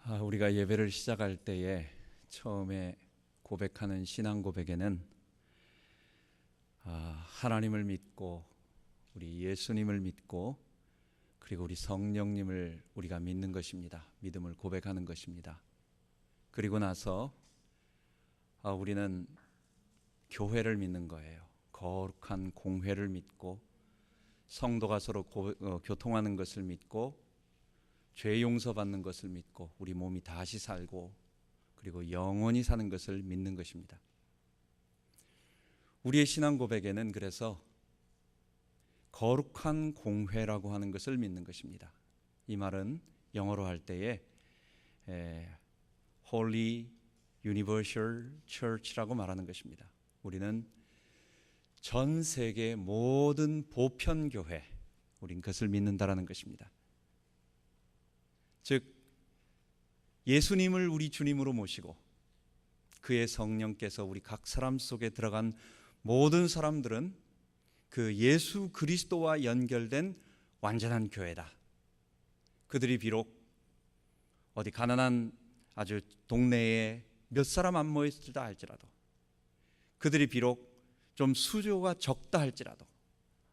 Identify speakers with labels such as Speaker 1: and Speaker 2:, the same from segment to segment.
Speaker 1: 우리가 예배를 시작할 때에 처음에 고백하는 신앙 고백에는 하나님을 믿고 우리 예수님을 믿고 그리고 우리 성령님을 우리가 믿는 것입니다. 믿음을 고백하는 것입니다. 그리고 나서 우리는 교회를 믿는 거예요. 거룩한 공회를 믿고 성도가 서로 교통하는 것을 믿고 죄 용서받는 것을 믿고 우리 몸이 다시 살고 그리고 영원히 사는 것을 믿는 것입니다. 우리의 신앙 고백에는 그래서 거룩한 공회라고 하는 것을 믿는 것입니다. 이 말은 영어로 할 때에 Holy Universal Church라고 말하는 것입니다. 우리는 전 세계 모든 보편교회, 우린 그것을 믿는다라는 것입니다. 즉 예수님을 우리 주님으로 모시고 그의 성령께서 우리 각 사람 속에 들어간 모든 사람들은 그 예수 그리스도와 연결된 완전한 교회다. 그들이 비록 어디 가난한 아주 동네에 몇 사람 안 모였다 할지라도, 그들이 비록 좀 수조가 적다 할지라도,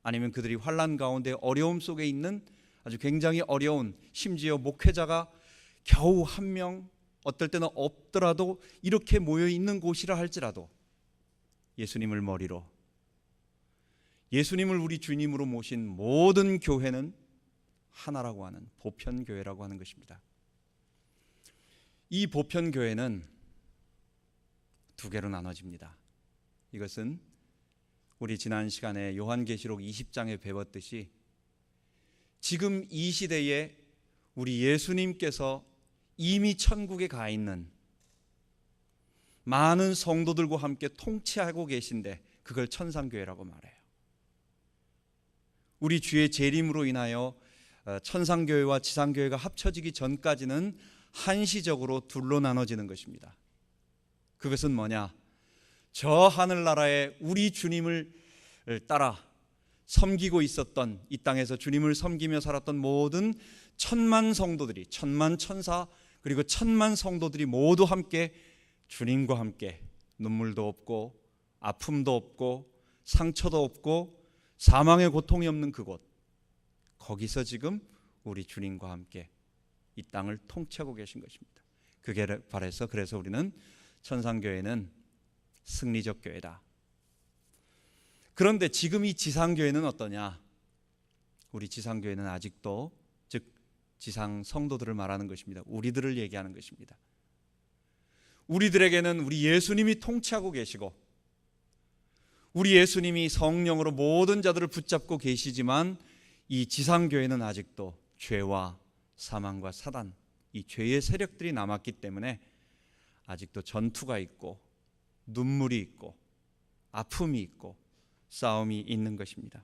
Speaker 1: 아니면 그들이 환난 가운데 어려움 속에 있는 아주 굉장히 어려운, 심지어 목회자가 겨우 한 명, 어떨 때는 없더라도 이렇게 모여 있는 곳이라 할지라도 예수님을 머리로, 예수님을 우리 주님으로 모신 모든 교회는 하나라고 하는 보편교회라고 하는 것입니다. 이 보편교회는 두 개로 나눠집니다. 이것은 우리 지난 시간에 요한계시록 20장에 배웠듯이 지금 이 시대에 우리 예수님께서 이미 천국에 가 있는 많은 성도들과 함께 통치하고 계신데 그걸 천상교회라고 말해요. 우리 주의 재림으로 인하여 천상교회와 지상교회가 합쳐지기 전까지는 한시적으로 둘로 나눠지는 것입니다. 그것은 뭐냐? 저 하늘나라에 우리 주님을 따라 섬기고 있었던, 이 땅에서 주님을 섬기며 살았던 모든 천만 성도들이, 천만 천사 그리고 천만 성도들이 모두 함께 주님과 함께 눈물도 없고 아픔도 없고 상처도 없고 사망의 고통이 없는 그곳, 거기서 지금 우리 주님과 함께 이 땅을 통치하고 계신 것입니다. 그게 바라서 그래서 우리는 천상교회는 승리적 교회다. 그런데 지금 이 지상교회는 어떠냐? 우리 지상교회는 아직도, 즉 지상 성도들을 말하는 것입니다. 우리들을 얘기하는 것입니다. 우리들에게는 우리 예수님이 통치하고 계시고 우리 예수님이 성령으로 모든 자들을 붙잡고 계시지만 이 지상교회는 아직도 죄와 사망과 사단, 이 죄의 세력들이 남았기 때문에 아직도 전투가 있고 눈물이 있고 아픔이 있고 싸움이 있는 것입니다.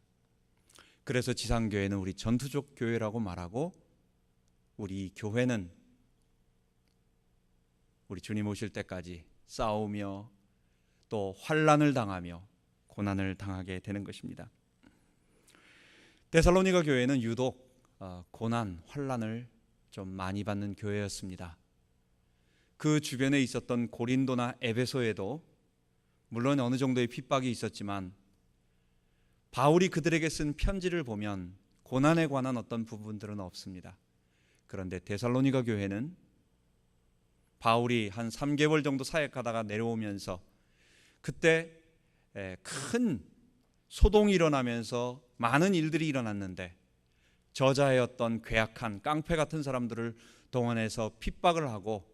Speaker 1: 그래서 지상교회는 우리 전투적 교회라고 말하고 우리 교회는 우리 주님 오실 때까지 싸우며 또 환난을 당하며 고난을 당하게 되는 것입니다. 데살로니가 교회는 유독 고난, 환난을 좀 많이 받는 교회였습니다. 그 주변에 있었던 고린도나 에베소에도 물론 어느 정도의 핍박이 있었지만 바울이 그들에게 쓴 편지를 보면 고난에 관한 어떤 부분들은 없습니다. 그런데 데살로니가 교회는 바울이 한 3개월 정도 사역하다가 내려오면서 그때 큰 소동이 일어나면서 많은 일들이 일어났는데 저자였던 괴악한 깡패 같은 사람들을 동원해서 핍박을 하고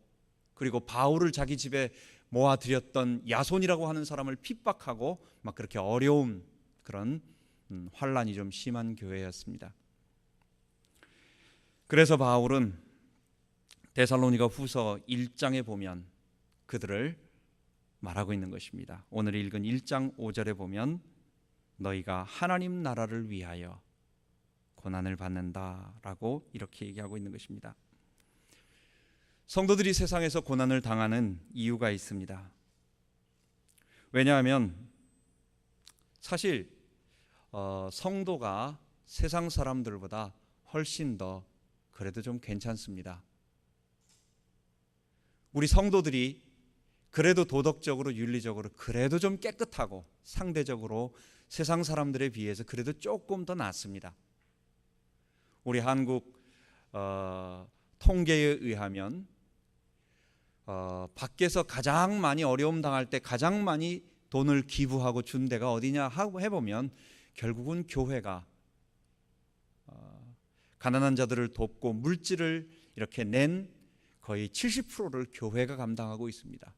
Speaker 1: 그리고 바울을 자기 집에 모아들였던 야손이라고 하는 사람을 핍박하고 막 그렇게 어려운 그런 환난이 좀 심한 교회였습니다. 그래서 바울은 데살로니가 후서 1장에 보면 그들을 말하고 있는 것입니다. 오늘 읽은 1장 5절에 보면 너희가 하나님 나라를 위하여 고난을 받는다라고 이렇게 얘기하고 있는 것입니다. 성도들이 세상에서 고난을 당하는 이유가 있습니다. 왜냐하면 사실 성도가 세상 사람들보다 훨씬 더 그래도 좀 괜찮습니다. 우리 성도들이 그래도 도덕적으로 윤리적으로 그래도 좀 깨끗하고 상대적으로 세상 사람들에 비해서 그래도 조금 더 낫습니다. 우리 한국 통계에 의하면 밖에서 가장 많이 어려움 당할 때 가장 많이 돈을 기부하고 준 데가 어디냐 하고 해보면 결국은 교회가 가난한 자들을 돕고 물질을 이렇게 낸 거의 70%를 교회가 감당하고 있습니다.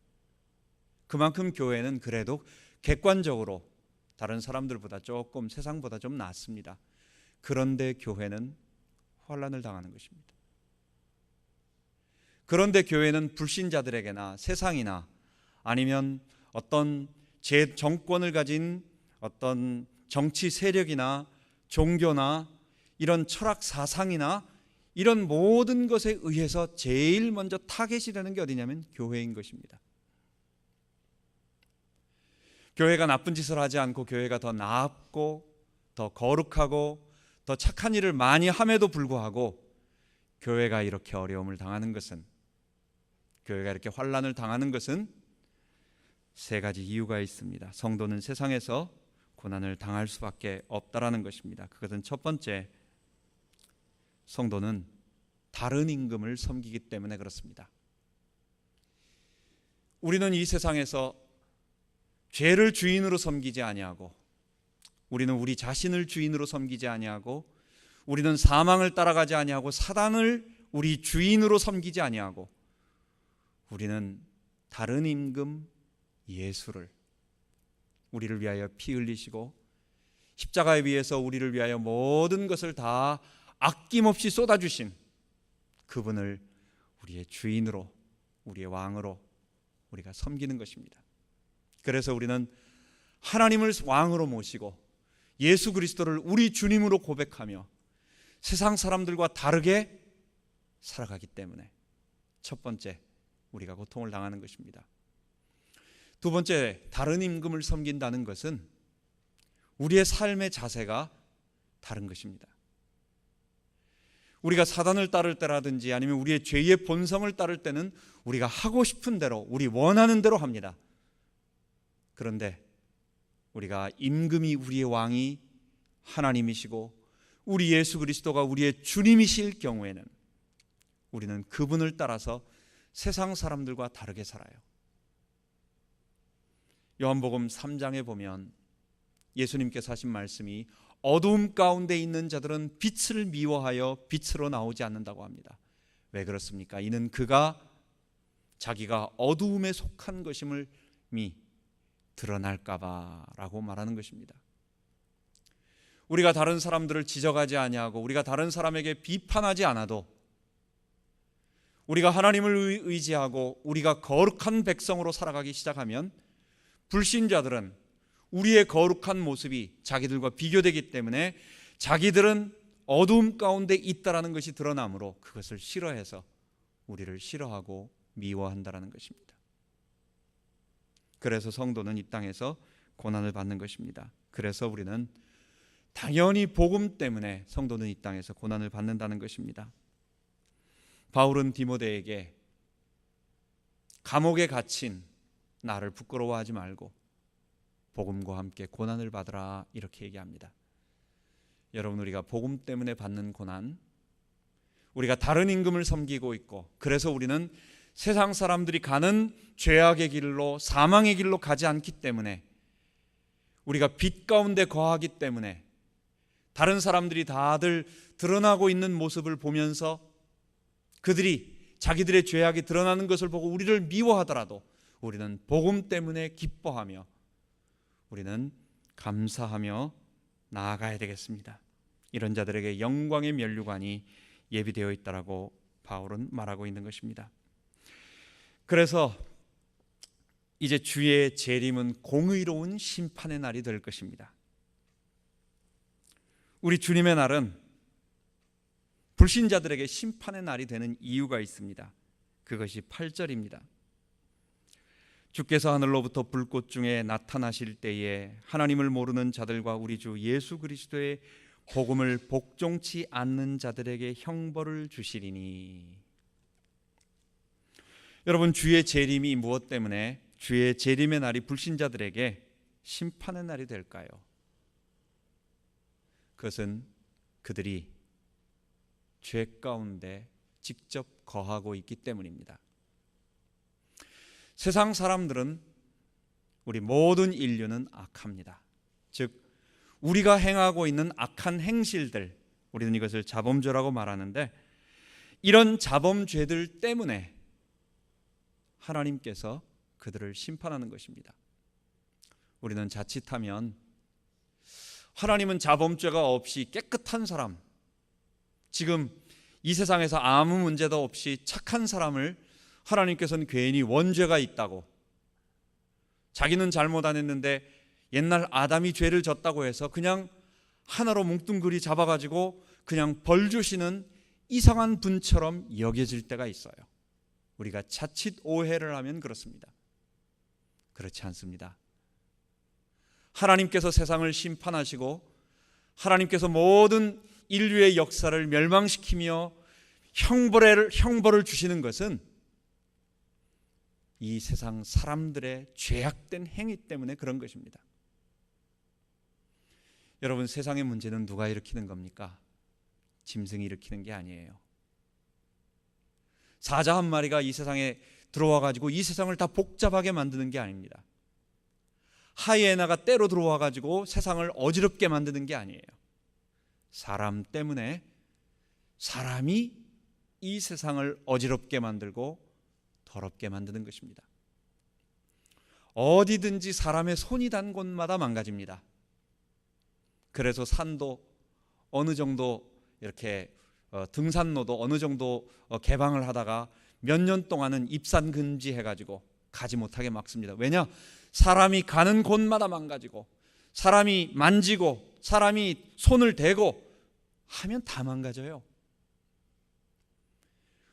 Speaker 1: 그만큼 교회는 그래도 객관적으로 다른 사람들보다 조금 세상보다 좀 낫습니다. 그런데 교회는 환난을 당하는 것입니다. 그런데 교회는 불신자들에게나 세상이나 아니면 어떤 정권을 가진 어떤 정치 세력이나 종교나 이런 철학 사상이나 이런 모든 것에 의해서 제일 먼저 타겟이 되는 게 어디냐면 교회인 것입니다. 교회가 나쁜 짓을 하지 않고 교회가 더 나았고 더 거룩하고 더 착한 일을 많이 함에도 불구하고 교회가 이렇게 어려움을 당하는 것은, 교회가 이렇게 환난을 당하는 것은 세 가지 이유가 있습니다. 성도는 세상에서 고난을 당할 수밖에 없다라는 것입니다. 그것은 첫 번째, 성도는 다른 임금을 섬기기 때문에 그렇습니다. 우리는 이 세상에서 죄를 주인으로 섬기지 아니하고, 우리는 우리 자신을 주인으로 섬기지 아니하고, 우리는 사망을 따라가지 아니하고, 사단을 우리 주인으로 섬기지 아니하고, 우리는 다른 임금 예수를, 우리를 위하여 피 흘리시고 십자가에 위해서 우리를 위하여 모든 것을 다 아낌없이 쏟아주신 그분을 우리의 주인으로, 우리의 왕으로 우리가 섬기는 것입니다. 그래서 우리는 하나님을 왕으로 모시고 예수 그리스도를 우리 주님으로 고백하며 세상 사람들과 다르게 살아가기 때문에 첫 번째, 우리가 고통을 당하는 것입니다. 두 번째, 다른 임금을 섬긴다는 것은 우리의 삶의 자세가 다른 것입니다. 우리가 사단을 따를 때라든지 아니면 우리의 죄의 본성을 따를 때는 우리가 하고 싶은 대로, 우리 원하는 대로 합니다. 그런데 우리가 임금이, 우리의 왕이 하나님이시고 우리 예수 그리스도가 우리의 주님이실 경우에는 우리는 그분을 따라서 세상 사람들과 다르게 살아요. 요한복음 3장에 보면 예수님께서 하신 말씀이 어두움 가운데 있는 자들은 빛을 미워하여 빛으로 나오지 않는다고 합니다. 왜 그렇습니까? 이는 그가 자기가 어두움에 속한 것임을 드러날까 봐라고 말하는 것입니다. 우리가 다른 사람들을 지적하지 아니하고 우리가 다른 사람에게 비판하지 않아도 우리가 하나님을 의지하고 우리가 거룩한 백성으로 살아가기 시작하면 불신자들은 우리의 거룩한 모습이 자기들과 비교되기 때문에 자기들은 어두움 가운데 있다라는 것이 드러나므로 그것을 싫어해서 우리를 싫어하고 미워한다라는 것입니다. 그래서 성도는 이 땅에서 고난을 받는 것입니다. 그래서 우리는 당연히 복음 때문에 성도는 이 땅에서 고난을 받는다는 것입니다. 바울은 디모데에게 감옥에 갇힌 나를 부끄러워하지 말고 복음과 함께 고난을 받으라 이렇게 얘기합니다. 여러분, 우리가 복음 때문에 받는 고난, 우리가 다른 임금을 섬기고 있고 그래서 우리는 세상 사람들이 가는 죄악의 길로, 사망의 길로 가지 않기 때문에, 우리가 빛 가운데 거하기 때문에 다른 사람들이 다들 드러나고 있는 모습을 보면서 그들이 자기들의 죄악이 드러나는 것을 보고 우리를 미워하더라도 우리는 복음 때문에 기뻐하며 우리는 감사하며 나아가야 되겠습니다. 이런 자들에게 영광의 면류관이 예비되어 있다라고 바울은 말하고 있는 것입니다. 그래서 이제 주의 재림은 공의로운 심판의 날이 될 것입니다. 우리 주님의 날은 불신자들에게 심판의 날이 되는 이유가 있습니다. 그것이 8절입니다. 주께서 하늘로부터 불꽃 중에 나타나실 때에 하나님을 모르는 자들과 우리 주 예수 그리스도의 복음을 복종치 않는 자들에게 형벌을 주시리니. 여러분, 주의 재림이 무엇 때문에 주의 재림의 날이 불신자들에게 심판의 날이 될까요? 그것은 그들이 죄 가운데 직접 거하고 있기 때문입니다. 세상 사람들은, 우리 모든 인류는 악합니다. 즉 우리가 행하고 있는 악한 행실들, 우리는 이것을 자범죄라고 말하는데, 이런 자범죄들 때문에 하나님께서 그들을 심판하는 것입니다. 우리는 자칫하면 하나님은 자범죄가 없이 깨끗한 사람, 지금 이 세상에서 아무 문제도 없이 착한 사람을 하나님께서는 괜히 원죄가 있다고, 자기는 잘못 안 했는데 옛날 아담이 죄를 졌다고 해서 그냥 하나로 뭉뚱그리 잡아가지고 그냥 벌 주시는 이상한 분처럼 여겨질 때가 있어요. 우리가 자칫 오해를 하면 그렇습니다. 그렇지 않습니다. 하나님께서 세상을 심판하시고 하나님께서 모든 인류의 역사를 멸망시키며 형벌을 주시는 것은 이 세상 사람들의 죄악된 행위 때문에 그런 것입니다. 여러분, 세상의 문제는 누가 일으키는 겁니까? 짐승이 일으키는 게 아니에요. 사자 한 마리가 이 세상에 들어와 가지고 이 세상을 다 복잡하게 만드는 게 아닙니다. 하이에나가 때로 들어와 가지고 세상을 어지럽게 만드는 게 아니에요. 사람 때문에 사람이 이 세상을 어지럽게 만들고 더럽게 만드는 것입니다. 어디든지 사람의 손이 단 곳마다 망가집니다. 그래서 산도 어느 정도 이렇게 등산로도 어느 정도 개방을 하다가 몇 년 동안은 입산 금지해가지고 가지 못하게 막습니다. 왜냐? 사람이 가는 곳마다 망가지고, 사람이 만지고, 사람이 손을 대고 하면 다 망가져요.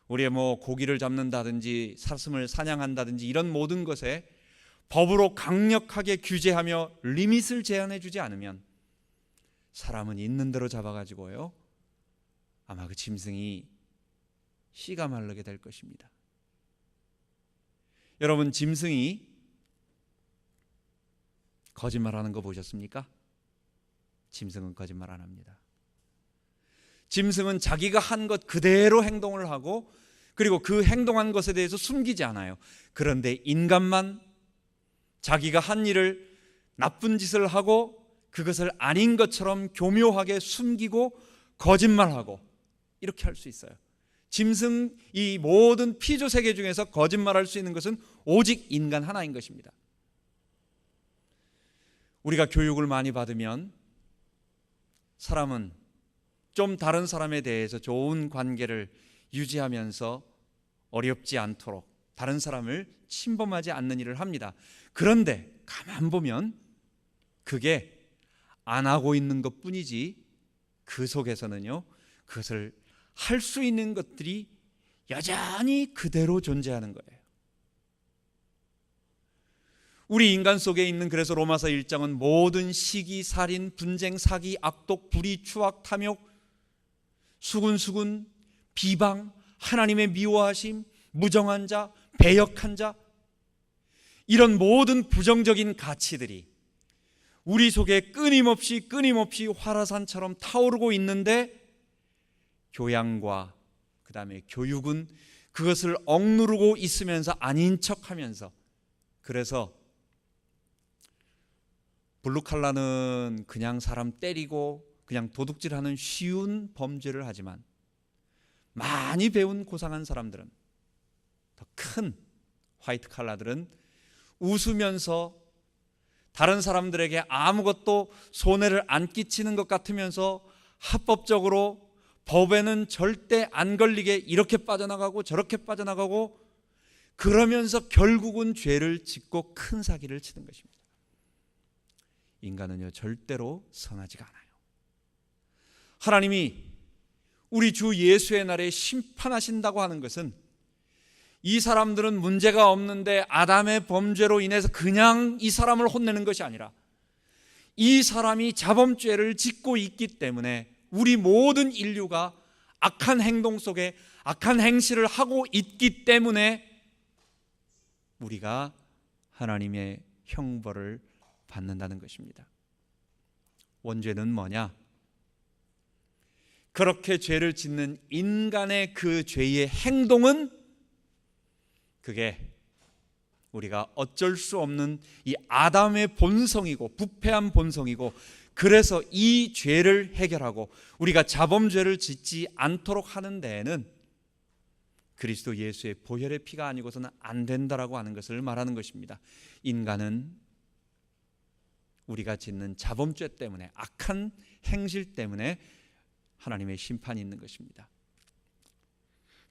Speaker 1: 우리의 고기를 잡는다든지 사슴을 사냥한다든지 이런 모든 것에 법으로 강력하게 규제하며 리밋을 제한해 주지 않으면 사람은 있는 대로 잡아가지고요, 아마 그 짐승이 씨가 마르게 될 것입니다. 여러분, 짐승이 거짓말하는 거 보셨습니까? 짐승은 거짓말 안 합니다. 짐승은 자기가 한 것 그대로 행동을 하고, 그리고 그 행동한 것에 대해서 숨기지 않아요. 그런데 인간만 자기가 한 일을, 나쁜 짓을 하고 그것을 아닌 것처럼 교묘하게 숨기고 거짓말하고 이렇게 할 수 있어요. 짐승, 이 모든 피조 세계 중에서 거짓말할 수 있는 것은 오직 인간 하나인 것입니다. 우리가 교육을 많이 받으면 사람은 좀 다른 사람에 대해서 좋은 관계를 유지하면서 어렵지 않도록 다른 사람을 침범하지 않는 일을 합니다. 그런데 가만 보면 그게 안 하고 있는 것뿐이지 그 속에서는요, 그것을 할 수 있는 것들이 여전히 그대로 존재하는 거예요. 우리 인간 속에 있는, 그래서 로마서 1장은 모든 시기, 살인, 분쟁, 사기, 악독, 불의, 추악, 탐욕, 수군수군, 비방, 하나님의 미워하심, 무정한 자, 배역한 자, 이런 모든 부정적인 가치들이 우리 속에 끊임없이 화라산처럼 타오르고 있는데, 교양과 그 다음에 교육은 그것을 억누르고 있으면서 아닌 척하면서, 그래서 블루칼라는 그냥 사람 때리고 그냥 도둑질하는 쉬운 범죄를 하지만, 많이 배운 고상한 사람들은, 더 큰 화이트 칼라들은 웃으면서 다른 사람들에게 아무것도 손해를 안 끼치는 것 같으면서 합법적으로 법에는 절대 안 걸리게 이렇게 빠져나가고 저렇게 빠져나가고, 그러면서 결국은 죄를 짓고 큰 사기를 치는 것입니다. 인간은요, 절대로 선하지가 않아요. 하나님이 우리 주 예수의 날에 심판하신다고 하는 것은, 이 사람들은 문제가 없는데 아담의 범죄로 인해서 그냥 이 사람을 혼내는 것이 아니라, 이 사람이 자범죄를 짓고 있기 때문에 우리 모든 인류가 악한 행동 속에 악한 행실을 하고 있기 때문에 우리가 하나님의 형벌을 받는다는 것입니다. 원죄는 뭐냐? 그렇게 죄를 짓는 인간의 그 죄의 행동은 그게 우리가 어쩔 수 없는 이 아담의 본성이고 부패한 본성이고, 그래서 이 죄를 해결하고 우리가 자범죄를 짓지 않도록 하는 데에는 그리스도 예수의 보혈의 피가 아니고서는 안 된다라고 하는 것을 말하는 것입니다. 인간은 우리가 짓는 자범죄 때문에, 악한 행실 때문에 하나님의 심판이 있는 것입니다.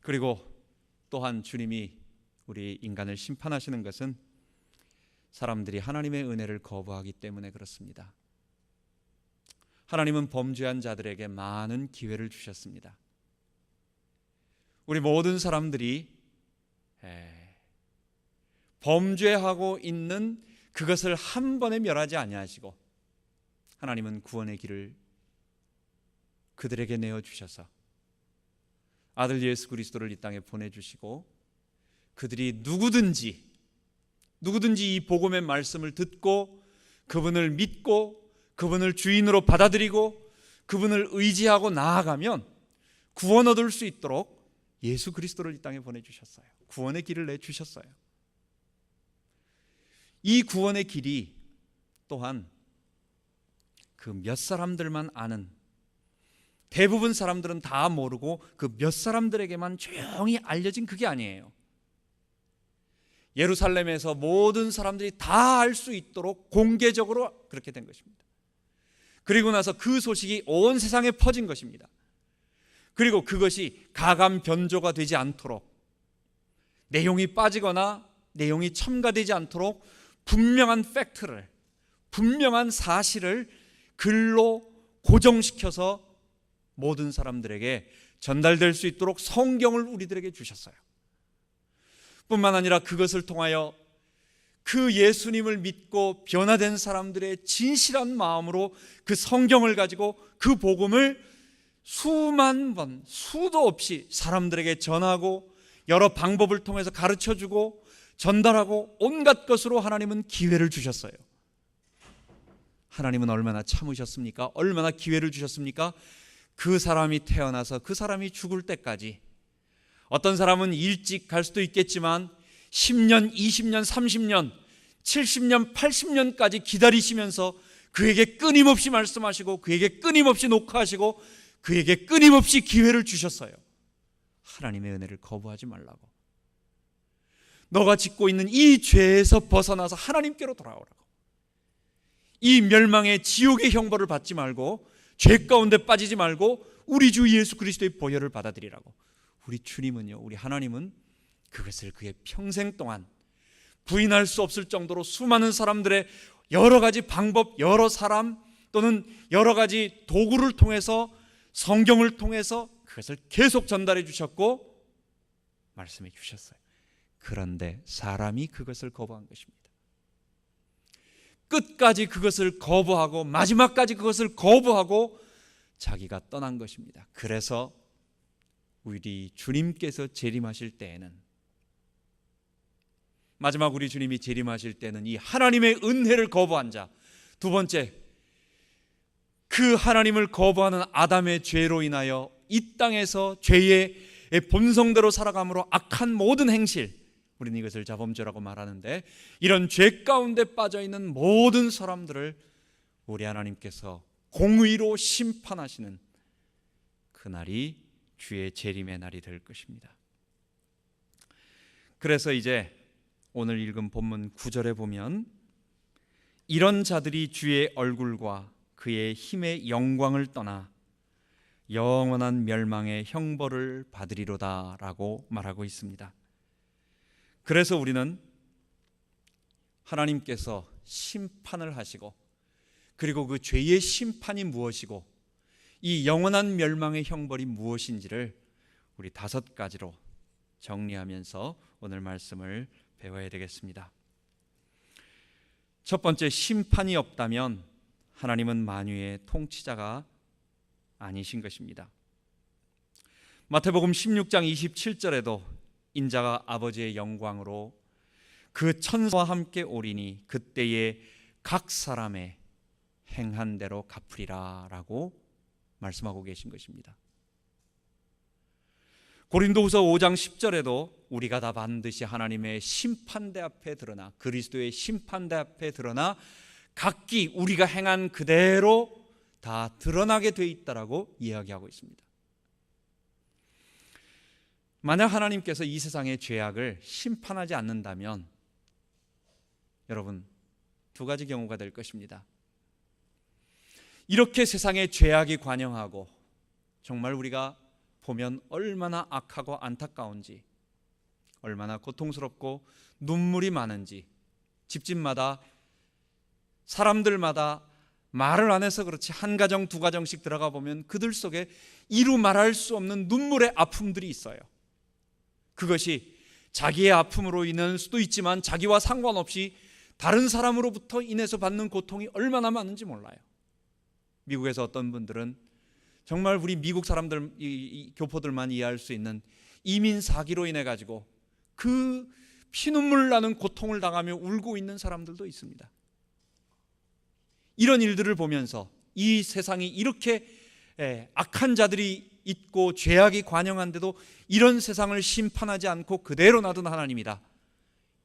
Speaker 1: 그리고 또한 주님이 우리 인간을 심판하시는 것은 사람들이 하나님의 은혜를 거부하기 때문에 그렇습니다. 하나님은 범죄한 자들에게 많은 기회를 주셨습니다. 우리 모든 사람들이 범죄하고 있는 그것을 한 번에 멸하지 아니하시고, 하나님은 구원의 길을 그들에게 내어주셔서 아들 예수 그리스도를 이 땅에 보내주시고, 그들이 누구든지 이 복음의 말씀을 듣고 그분을 믿고 그분을 주인으로 받아들이고 그분을 의지하고 나아가면 구원 얻을 수 있도록 예수 그리스도를 이 땅에 보내주셨어요. 구원의 길을 내주셨어요. 이 구원의 길이 또한 그 몇 사람들만 아는, 대부분 사람들은 다 모르고 그 몇 사람들에게만 조용히 알려진 그게 아니에요. 예루살렘에서 모든 사람들이 다 알 수 있도록 공개적으로 그렇게 된 것입니다. 그리고 나서 그 소식이 온 세상에 퍼진 것입니다. 그리고 그것이 가감 변조가 되지 않도록, 내용이 빠지거나 내용이 첨가되지 않도록 분명한 팩트를, 분명한 사실을 글로 고정시켜서 모든 사람들에게 전달될 수 있도록 성경을 우리들에게 주셨어요. 뿐만 아니라 그것을 통하여 그 예수님을 믿고 변화된 사람들의 진실한 마음으로 그 성경을 가지고 그 복음을 수만 번, 수도 없이 사람들에게 전하고 여러 방법을 통해서 가르쳐주고 전달하고 온갖 것으로 하나님은 기회를 주셨어요. 하나님은 얼마나 참으셨습니까? 얼마나 기회를 주셨습니까? 그 사람이 태어나서 그 사람이 죽을 때까지, 어떤 사람은 일찍 갈 수도 있겠지만 10년, 20년, 30년, 70년, 80년까지 기다리시면서 그에게 끊임없이 말씀하시고 그에게 끊임없이 녹화하시고 그에게 끊임없이 기회를 주셨어요. 하나님의 은혜를 거부하지 말라고. 너가 짓고 있는 이 죄에서 벗어나서 하나님께로 돌아오라고. 이 멸망의 지옥의 형벌을 받지 말고, 죄 가운데 빠지지 말고 우리 주 예수 그리스도의 보혈을 받아들이라고. 우리 주님은요, 우리 하나님은 그것을 그의 평생 동안 부인할 수 없을 정도로 수많은 사람들의 여러 가지 방법, 여러 사람 또는 여러 가지 도구를 통해서, 성경을 통해서 그것을 계속 전달해 주셨고 말씀해 주셨어요. 그런데 사람이 그것을 거부한 것입니다. 끝까지 그것을 거부하고 마지막까지 그것을 거부하고 자기가 떠난 것입니다. 그래서 우리 주님께서 재림하실 때에는, 마지막 우리 주님이 재림하실 때는 이 하나님의 은혜를 거부한 자, 두 번째, 그 하나님을 거부하는 아담의 죄로 인하여 이 땅에서 죄의 본성대로 살아감으로 악한 모든 행실, 우리는 이것을 자범죄라고 말하는데, 이런 죄 가운데 빠져있는 모든 사람들을 우리 하나님께서 공의로 심판하시는 그날이 주의 재림의 날이 될 것입니다. 그래서 이제 오늘 읽은 본문 9절에 보면, 이런 자들이 주의 얼굴과 그의 힘의 영광을 떠나 영원한 멸망의 형벌을 받으리로다 라고 말하고 있습니다. 그래서 우리는 하나님께서 심판을 하시고, 그리고 그 죄의 심판이 무엇이고 이 영원한 멸망의 형벌이 무엇인지를 우리 5가지로 정리하면서 오늘 말씀을 배워야 되겠습니다. 첫 번째, 심판이 없다면 하나님은 만유의 통치자가 아니신 것입니다. 마태복음 16장 27절에도 인자가 아버지의 영광으로 그 천사와 함께 오리니 그때에 각 사람의 행한 대로 갚으리라 라고 말씀하고 계신 것입니다. 고린도후서 5장 10절에도 우리가 다 반드시 하나님의 심판대 앞에 드러나, 그리스도의 심판대 앞에 드러나 각기 우리가 행한 그대로 다 드러나게 되어 있다라고 이야기하고 있습니다. 만약 하나님께서 이 세상의 죄악을 심판하지 않는다면 여러분, 두 가지 경우가 될 것입니다. 이렇게 세상의 죄악이 관영하고 정말 우리가 보면 얼마나 악하고 안타까운지, 얼마나 고통스럽고 눈물이 많은지, 집집마다 사람들마다 말을 안 해서 그렇지 한 가정 두 가정씩 들어가 보면 그들 속에 이루 말할 수 없는 눈물의 아픔들이 있어요. 그것이 자기의 아픔으로 인할 수도 있지만 자기와 상관없이 다른 사람으로부터 인해서 받는 고통이 얼마나 많은지 몰라요. 미국에서 어떤 분들은 정말 우리 미국 사람들, 이 교포들만 이해할 수 있는 이민 사기로 인해 가지고 그 피눈물 나는 고통을 당하며 울고 있는 사람들도 있습니다. 이런 일들을 보면서 이 세상이 이렇게 악한 자들이 있고 죄악이 관영한데도 이런 세상을 심판하지 않고 그대로 놔둔 하나님이다.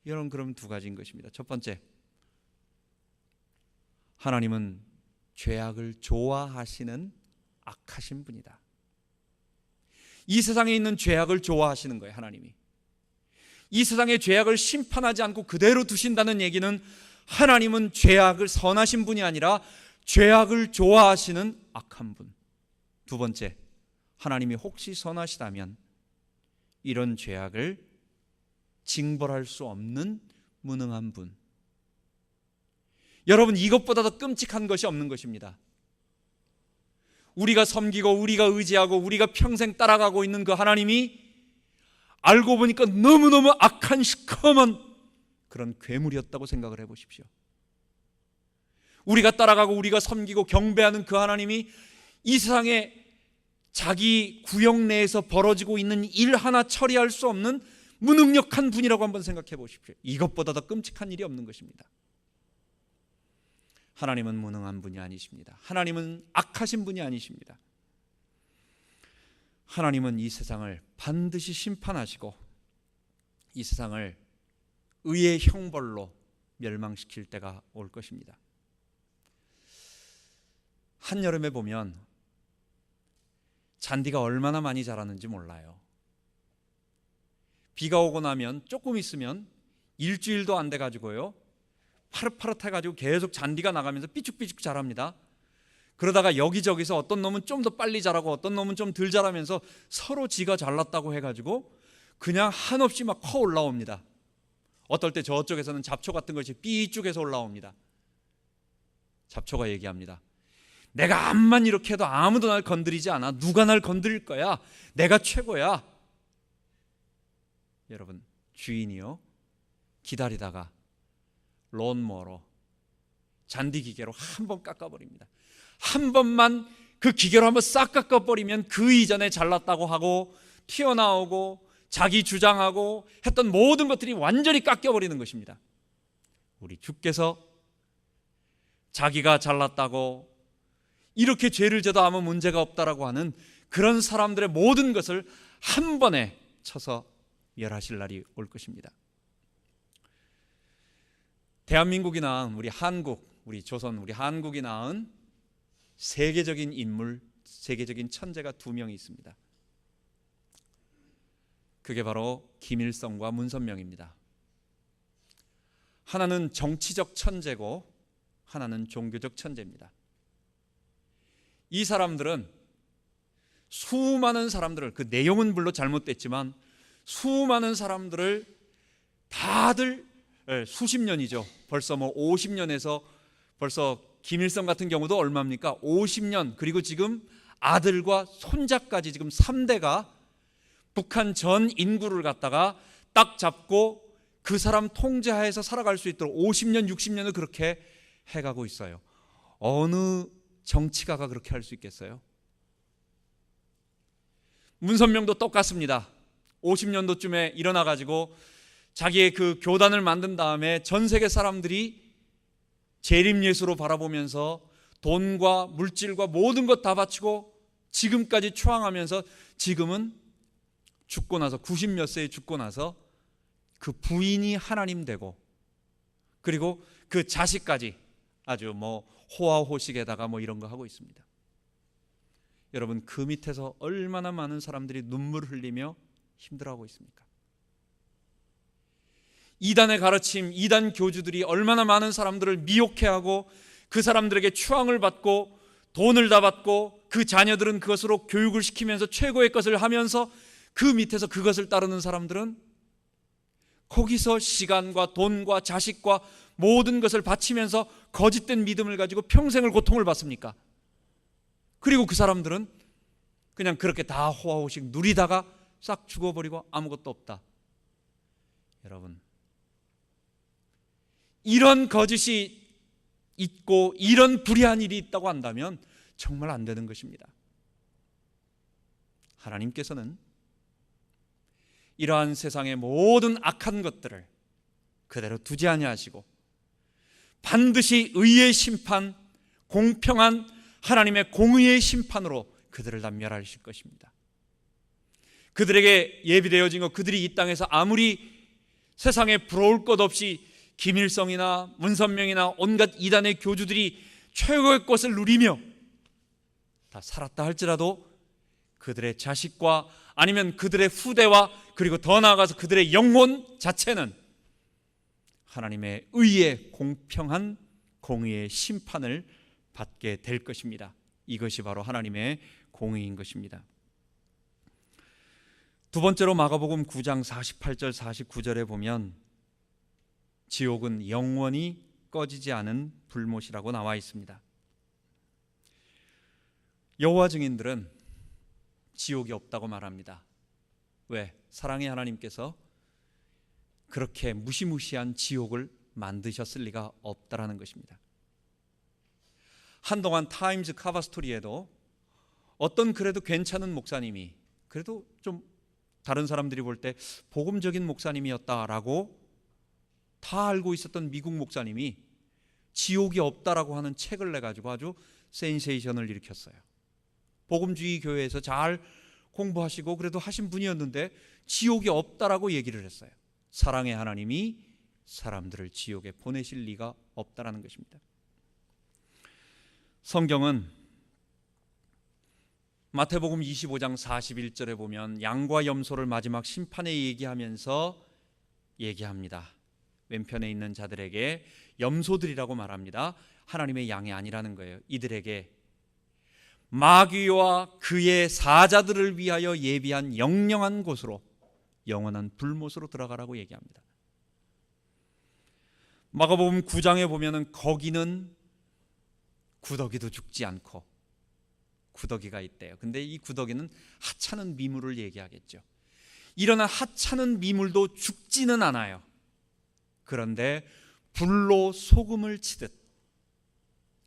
Speaker 1: 이런 그럼 두 가지인 것입니다. 첫 번째, 하나님은 죄악을 좋아하시는 악하신 분이다. 이 세상에 있는 죄악을 좋아하시는 거예요, 하나님이. 이 세상의 죄악을 심판하지 않고 그대로 두신다는 얘기는 하나님은 죄악을 선하신 분이 아니라 죄악을 좋아하시는 악한 분. 두 번째, 하나님이 혹시 선하시다면 이런 죄악을 징벌할 수 없는 무능한 분. 여러분, 이것보다 더 끔찍한 것이 없는 것입니다. 우리가 섬기고 우리가 의지하고 우리가 평생 따라가고 있는 그 하나님이 알고 보니까 너무너무 악한 시커먼 그런 괴물이었다고 생각을 해보십시오. 우리가 따라가고 우리가 섬기고 경배하는 그 하나님이 이 세상에 자기 구역 내에서 벌어지고 있는 일 하나 처리할 수 없는 무능력한 분이라고 한번 생각해 보십시오. 이것보다 더 끔찍한 일이 없는 것입니다. 하나님은 무능한 분이 아니십니다. 하나님은 악하신 분이 아니십니다. 하나님은 이 세상을 반드시 심판하시고 이 세상을 의의 형벌로 멸망시킬 때가 올 것입니다. 한여름에 보면 잔디가 얼마나 많이 자라는지 몰라요. 비가 오고 나면 조금 있으면 일주일도 안 돼가지고요, 파릇파릇해가지고 계속 잔디가 나가면서 삐죽삐죽 자랍니다. 그러다가 여기저기서 어떤 놈은 좀 더 빨리 자라고 어떤 놈은 좀 덜 자라면서 서로 지가 잘났다고 해가지고 그냥 한없이 막 커 올라옵니다. 어떨 때 저쪽에서는 잡초 같은 것이 삐죽해서 올라옵니다. 잡초가 얘기합니다. 내가 암만 이렇게 해도 아무도 날 건드리지 않아. 누가 날 건드릴 거야? 내가 최고야. 여러분, 주인이요, 기다리다가 론모로 잔디 기계로 한 번 깎아버립니다. 한 번만 그 기계로 한번 싹 깎아버리면 그 이전에 잘났다고 하고 튀어나오고 자기 주장하고 했던 모든 것들이 완전히 깎여버리는 것입니다. 우리 주께서 자기가 잘났다고 이렇게 죄를 져도 아무 문제가 없다라고 하는 그런 사람들의 모든 것을 한 번에 쳐서 멸하실 날이 올 것입니다. 대한민국이 낳은 우리 한국, 우리 조선, 우리 한국이 낳은 세계적인 인물, 세계적인 천재가 두 명이 있습니다. 그게 바로 김일성과 문선명입니다. 하나는 정치적 천재고 하나는 종교적 천재입니다. 이 사람들은 수많은 사람들을, 그 내용은 물론 잘못됐지만 수많은 사람들을 다들 수십 년이죠. 벌써 뭐 50년에서 벌써 김일성 같은 경우도 얼마입니까? 50년, 그리고 지금 아들과 손자까지 지금 3대가 북한 전 인구를 갖다가 딱 잡고 그 사람 통제하에서 살아갈 수 있도록 50년, 60년을 그렇게 해가고 있어요. 어느 정치가가 그렇게 할 수 있겠어요? 문선명도 똑같습니다. 50년도쯤에 일어나가지고 자기의 그 교단을 만든 다음에 전 세계 사람들이 재림 예수로 바라보면서 돈과 물질과 모든 것 다 바치고 지금까지 추앙하면서 지금은 죽고 나서 90몇 세에 죽고 나서 그 부인이 하나님 되고 그리고 그 자식까지 아주 호화호식에다가 이런 거 하고 있습니다. 여러분, 그 밑에서 얼마나 많은 사람들이 눈물 흘리며 힘들어하고 있습니까? 이단의 가르침, 이단 교주들이 얼마나 많은 사람들을 미혹해하고 그 사람들에게 추앙을 받고 돈을 다 받고 그 자녀들은 그것으로 교육을 시키면서 최고의 것을 하면서 그 밑에서 그것을 따르는 사람들은 거기서 시간과 돈과 자식과 모든 것을 바치면서 거짓된 믿음을 가지고 평생을 고통을 받습니까? 그리고 그 사람들은 그냥 그렇게 다 호화호식 누리다가 싹 죽어버리고 아무것도 없다. 여러분, 이런 거짓이 있고 이런 불의한 일이 있다고 한다면 정말 안 되는 것입니다. 하나님께서는 이러한 세상의 모든 악한 것들을 그대로 두지 아니하시고 반드시 의의 심판, 공평한 하나님의 공의의 심판으로 그들을 다 멸하실 것입니다. 그들에게 예비되어진 것, 그들이 이 땅에서 아무리 세상에 부러울 것 없이 김일성이나 문선명이나 온갖 이단의 교주들이 최고의 것을 누리며 다 살았다 할지라도 그들의 자식과 아니면 그들의 후대와 그리고 더 나아가서 그들의 영혼 자체는 하나님의 의의 공평한 공의의 심판을 받게 될 것입니다. 이것이 바로 하나님의 공의인 것입니다. 두 번째로 마가복음 9장 48절 49절에 보면 지옥은 영원히 꺼지지 않은 불못이라고 나와 있습니다. 여호와 증인들은 지옥이 없다고 말합니다. 왜? 사랑의 하나님께서 그렇게 무시무시한 지옥을 만드셨을 리가 없다라는 것입니다. 한동안 타임즈 카바 스토리에도 어떤 그래도 괜찮은 목사님이, 그래도 좀 다른 사람들이 볼 때 복음적인 목사님이었다라고 다 알고 있었던 미국 목사님이 지옥이 없다라고 하는 책을 내가지고 아주 센세이션을 일으켰어요. 복음주의 교회에서 잘 공부하시고 그래도 하신 분이었는데 지옥이 없다라고 얘기를 했어요. 사랑의 하나님이 사람들을 지옥에 보내실 리가 없다라는 것입니다. 성경은 마태복음 25장 41절에 보면 양과 염소를 마지막 심판에 얘기하면서 얘기합니다. 왼편에 있는 자들에게 염소들이라고 말합니다. 하나님의 양이 아니라는 거예요. 이들에게 마귀와 그의 사자들을 위하여 예비한 영영한 곳으로, 영원한 불못으로 들어가라고 얘기합니다. 마가복음 9장에 보면은 거기는 구더기도 죽지 않고 구더기가 있대요. 근데 이 구더기는 하찮은 미물을 얘기하겠죠. 일어난 하찮은 미물도 죽지는 않아요. 그런데 불로 소금을 치듯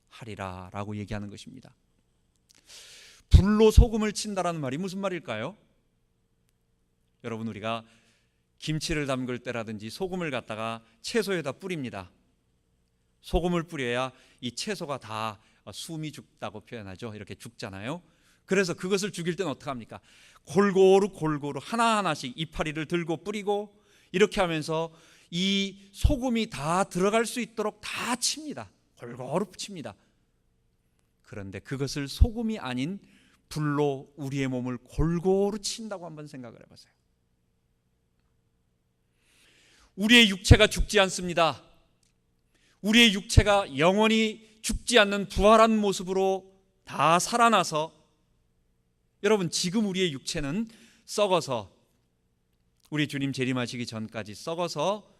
Speaker 1: 하리라 라고 얘기하는 것입니다. 불로 소금을 친다라는 말이 무슨 말일까요? 여러분, 우리가 김치를 담글 때라든지 소금을 갖다가 채소에다 뿌립니다. 소금을 뿌려야 이 채소가 다 숨이 죽다고 표현하죠. 이렇게 죽잖아요. 그래서 그것을 죽일 때는 어떻게 합니까? 골고루 하나하나씩 이파리를 들고 뿌리고 이렇게 하면서 이 소금이 다 들어갈 수 있도록 다 칩니다. 골고루 칩니다. 그런데 그것을 소금이 아닌 불로 우리의 몸을 골고루 친다고 한번 생각을 해보세요. 우리의 육체가 죽지 않습니다. 우리의 육체가 영원히 죽지 않는 부활한 모습으로 다 살아나서, 여러분, 지금 우리의 육체는 썩어서 우리 주님 재림하시기 전까지 썩어서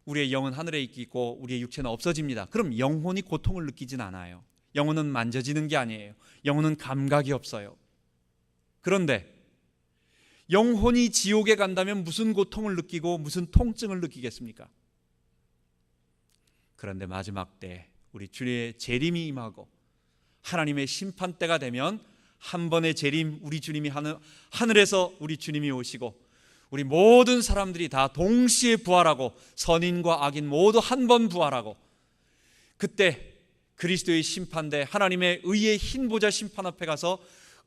Speaker 1: 우리의 영은 하늘에 있고 우리의 육체는 없어집니다. 그럼 영혼이 고통을 느끼진 않아요. 영혼은 만져지는 게 아니에요. 영혼은 감각이 없어요. 그런데 영혼이 지옥에 간다면 무슨 고통을 느끼고 무슨 통증을 느끼겠습니까? 그런데 마지막 때 우리 주의 재림이 임하고 하나님의 심판 때가 되면 한 번의 재림, 우리 주님이 하늘에서 우리 주님이 오시고 우리 모든 사람들이 다 동시에 부활하고 선인과 악인 모두 한 번 부활하고 그때 그리스도의 심판대 하나님의 의의 흰 보좌 심판 앞에 가서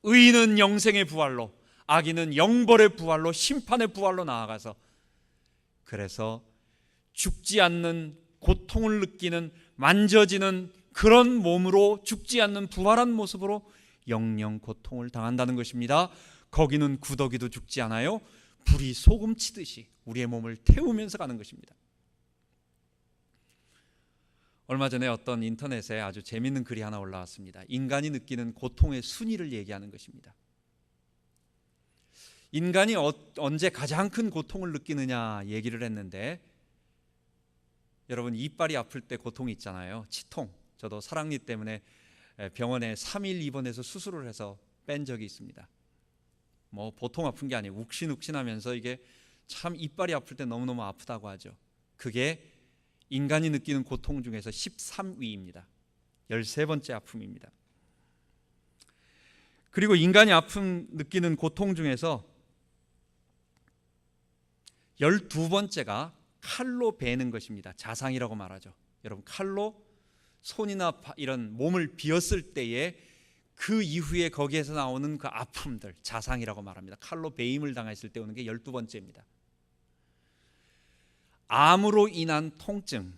Speaker 1: 의인은 영생의 부활로 악인은 영벌의 부활로 심판의 부활로 나아가서 그래서 죽지 않는 고통을 느끼는 만져지는 그런 몸으로 죽지 않는 부활한 모습으로 영영 고통을 당한다는 것입니다. 거기는 구더기도 죽지 않아요. 불이 소금 치듯이 우리의 몸을 태우면서 가는 것입니다. 얼마 전에 어떤 인터넷에 아주 재미있는 글이 하나 올라왔습니다. 인간이 느끼는 고통의 순위를 얘기하는 것입니다. 인간이 언제 가장 큰 고통을 느끼느냐 얘기를 했는데, 여러분 이빨이 아플 때 고통이 있잖아요. 치통. 저도 사랑니 때문에 병원에 3일 입원해서 수술을 해서 뺀 적이 있습니다. 뭐 보통 아픈 게 아니에요. 욱신욱신하면서 이게 참 이빨이 아플 때 너무너무 아프다고 하죠. 그게 인간이 느끼는 고통 중에서 13위입니다. 13번째 아픔입니다. 그리고 인간이 느끼는 고통 중에서 12번째가 칼로 베는 것입니다. 자상이라고 말하죠. 여러분 칼로 손이나 이런 몸을 비었을 때에 그 이후에 거기에서 나오는 그 아픔들, 자상이라고 말합니다. 칼로 베임을 당했을 때 오는 게 12번째입니다. 암으로 인한 통증,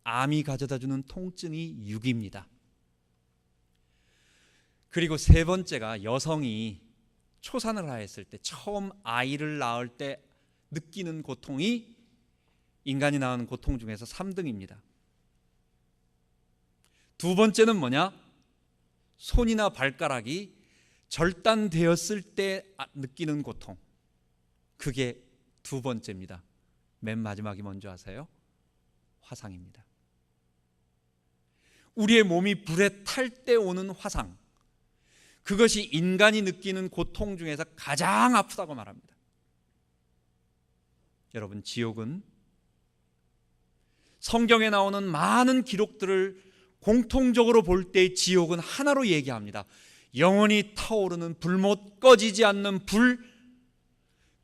Speaker 1: 암이 가져다주는 통증이 6입니다. 그리고 세 번째가 여성이 초산을 하였을 때, 처음 아이를 낳을 때 느끼는 고통이 인간이 낳은 고통 중에서 3등입니다. 두 번째는 뭐냐? 손이나 발가락이 절단되었을 때 느끼는 고통, 그게 두 번째입니다. 맨 마지막이 뭔지 아세요? 화상입니다. 우리의 몸이 불에 탈 때 오는 화상, 그것이 인간이 느끼는 고통 중에서 가장 아프다고 말합니다. 여러분, 지옥은 성경에 나오는 많은 기록들을 공통적으로 볼 때 지옥은 하나로 얘기합니다. 영원히 타오르는 불, 못 꺼지지 않는 불,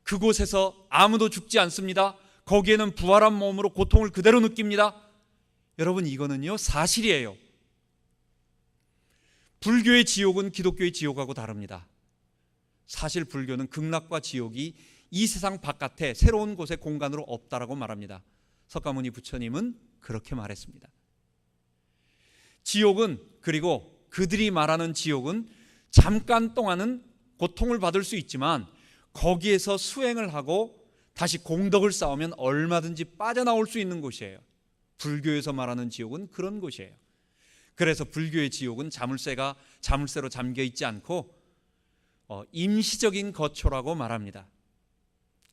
Speaker 1: 그곳에서 아무도 죽지 않습니다. 거기에는 부활한 몸으로 고통을 그대로 느낍니다. 여러분, 이거는요 사실이에요. 불교의 지옥은 기독교의 지옥하고 다릅니다. 사실 불교는 극락과 지옥이 이 세상 바깥에 새로운 곳의 공간으로 없다라고 말합니다. 석가모니 부처님은 그렇게 말했습니다. 지옥은, 그리고 그들이 말하는 지옥은 잠깐 동안은 고통을 받을 수 있지만 거기에서 수행을 하고 다시 공덕을 쌓으면 얼마든지 빠져나올 수 있는 곳이에요. 불교에서 말하는 지옥은 그런 곳이에요. 그래서 불교의 지옥은 자물쇠로 잠겨 있지 않고 임시적인 거처라고 말합니다.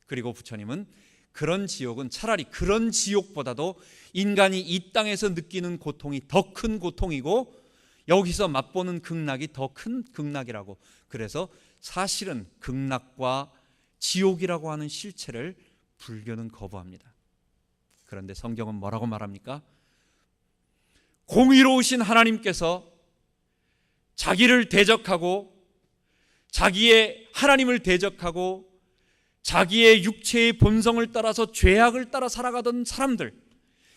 Speaker 1: 그리고 부처님은 그런 지옥은 차라리 그런 지옥보다도 인간이 이 땅에서 느끼는 고통이 더 큰 고통이고 여기서 맛보는 극락이 더 큰 극락이라고, 그래서 사실은 극락과 지옥이라고 하는 실체를 불교는 거부합니다. 그런데 성경은 뭐라고 말합니까? 공의로우신 하나님께서 자기를 대적하고 자기의 하나님을 대적하고 자기의 육체의 본성을 따라서 죄악을 따라 살아가던 사람들,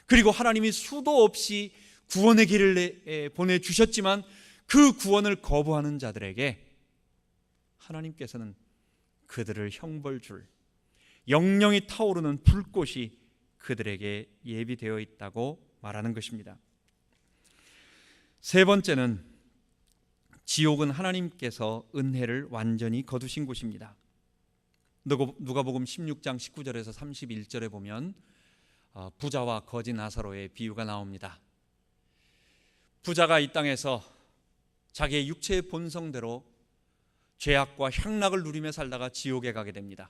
Speaker 1: 그리고 하나님이 수도 없이 구원의 길을 보내주셨지만 그 구원을 거부하는 자들에게 하나님께서는 그들을 형벌 줄 영영이 타오르는 불꽃이 그들에게 예비되어 있다고 말하는 것입니다. 세 번째는 지옥은 하나님께서 은혜를 완전히 거두신 곳입니다. 누가복음 16장 19절에서 31절에 보면 부자와 거지 나사로의 비유가 나옵니다. 부자가 이 땅에서 자기의 육체의 본성대로 죄악과 향락을 누리며 살다가 지옥에 가게 됩니다.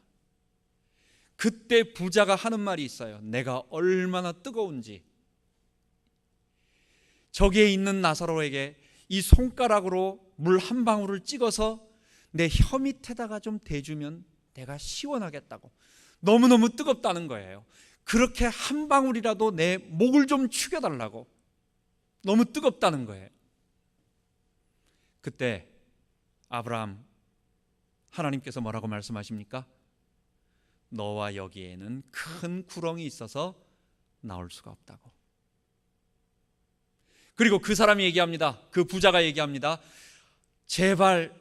Speaker 1: 그때 부자가 하는 말이 있어요. 내가 얼마나 뜨거운지 저기에 있는 나사로에게 이 손가락으로 물 한 방울을 찍어서 내 혀 밑에다가 좀 대주면 내가 시원하겠다고, 너무너무 뜨겁다는 거예요. 그렇게 한 방울이라도 내 목을 좀 축여달라고, 너무 뜨겁다는 거예요. 그때 아브라함, 하나님께서 뭐라고 말씀하십니까? 너와 여기에는 큰 구렁이 있어서 나올 수가 없다고. 그리고 그 사람이 얘기합니다. 그 부자가 얘기합니다. 제발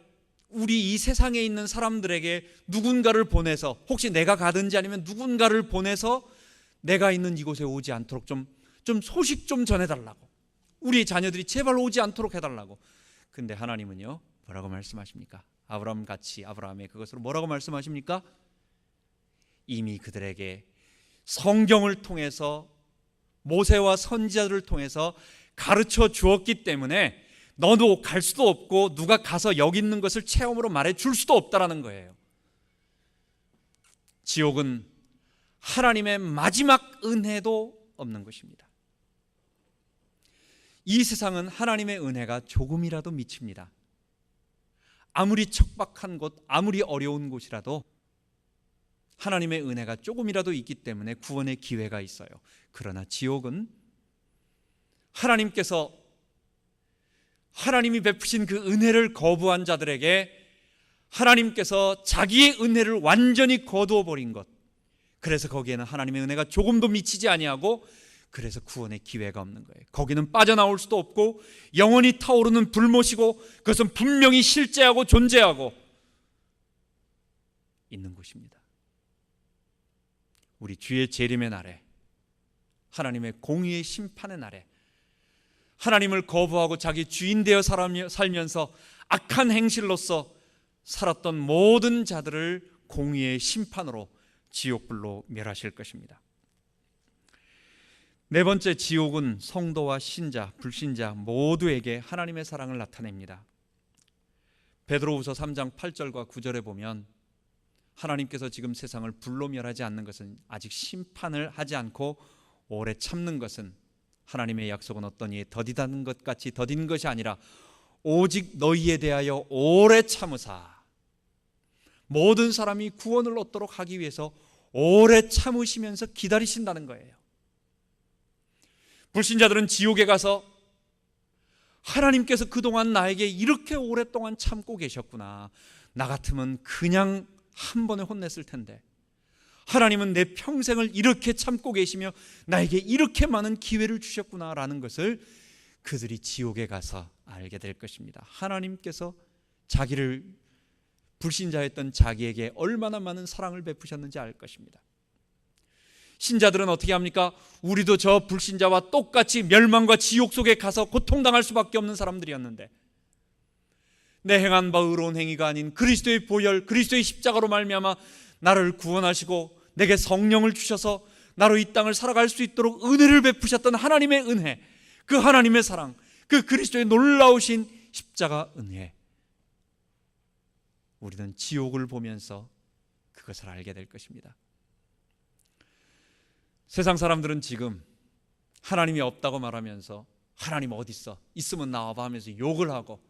Speaker 1: 우리 이 세상에 있는 사람들에게 누군가를 보내서, 혹시 내가 가든지 아니면 누군가를 보내서 내가 있는 이곳에 오지 않도록 좀 소식 좀 전해달라고. 우리 자녀들이 제발 오지 않도록 해달라고. 근데 하나님은요, 뭐라고 말씀하십니까? 아브라함의 그것으로 뭐라고 말씀하십니까? 이미 그들에게 성경을 통해서, 모세와 선지자들을 통해서 가르쳐 주었기 때문에 너도 갈 수도 없고 누가 가서 여기 있는 것을 체험으로 말해 줄 수도 없다라는 거예요. 지옥은 하나님의 마지막 은혜도 없는 것입니다. 이 세상은 하나님의 은혜가 조금이라도 미칩니다. 아무리 척박한 곳, 아무리 어려운 곳이라도 하나님의 은혜가 조금이라도 있기 때문에 구원의 기회가 있어요. 그러나 지옥은 하나님이 베푸신 그 은혜를 거부한 자들에게 하나님께서 자기의 은혜를 완전히 거두어 버린 것, 그래서 거기에는 하나님의 은혜가 조금도 미치지 아니하고, 그래서 구원의 기회가 없는 거예요. 거기는 빠져나올 수도 없고 영원히 타오르는 불못이고, 그것은 분명히 실제하고 존재하고 있는 곳입니다. 우리 주의 재림의 날에, 하나님의 공의의 심판의 날에 하나님을 거부하고 자기 주인 되어 살면서 악한 행실로서 살았던 모든 자들을 공의의 심판으로 지옥불로 멸하실 것입니다. 네 번째, 지옥은 성도와 신자, 불신자 모두에게 하나님의 사랑을 나타냅니다. 베드로후서 3장 8절과 9절에 보면 하나님께서 지금 세상을 불로 멸하지 않는 것은, 아직 심판을 하지 않고 오래 참는 것은, 하나님의 약속은 어떤 이에 더디다는 것 같이 더딘 것이 아니라 오직 너희에 대하여 오래 참으사, 모든 사람이 구원을 얻도록 하기 위해서 오래 참으시면서 기다리신다는 거예요. 불신자들은 지옥에 가서 하나님께서 그동안 나에게 이렇게 오랫동안 참고 계셨구나, 나 같으면 그냥 한 번에 혼냈을 텐데 하나님은 내 평생을 이렇게 참고 계시며 나에게 이렇게 많은 기회를 주셨구나라는 것을 그들이 지옥에 가서 알게 될 것입니다. 하나님께서 자기를, 불신자였던 자기에게 얼마나 많은 사랑을 베푸셨는지 알 것입니다. 신자들은 어떻게 합니까? 우리도 저 불신자와 똑같이 멸망과 지옥 속에 가서 고통당할 수밖에 없는 사람들이었는데, 내 행한 바 의로운 행위가 아닌 그리스도의 보혈, 그리스도의 십자가로 말미암아 나를 구원하시고 내게 성령을 주셔서 나로 이 땅을 살아갈 수 있도록 은혜를 베푸셨던 하나님의 은혜, 그 하나님의 사랑, 그 그리스도의 놀라우신 십자가 은혜, 우리는 지옥을 보면서 그것을 알게 될 것입니다. 세상 사람들은 지금 하나님이 없다고 말하면서 하나님 어디 있어? 있으면 나와봐 하면서 욕을 하고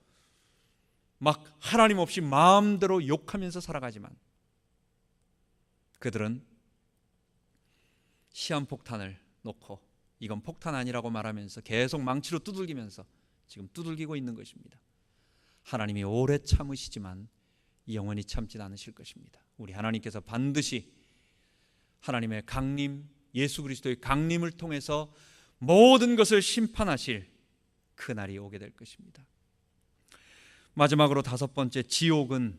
Speaker 1: 막 하나님 없이 마음대로 욕하면서 살아가지만, 그들은 시한폭탄을 놓고 이건 폭탄 아니라고 말하면서 계속 망치로 두들기면서 지금 두들기고 있는 것입니다. 하나님이 오래 참으시지만 영원히 참지 않으실 것입니다. 우리 하나님께서 반드시 하나님의 강림, 예수 그리스도의 강림을 통해서 모든 것을 심판하실 그 날이 오게 될 것입니다. 마지막으로 다섯 번째, 지옥은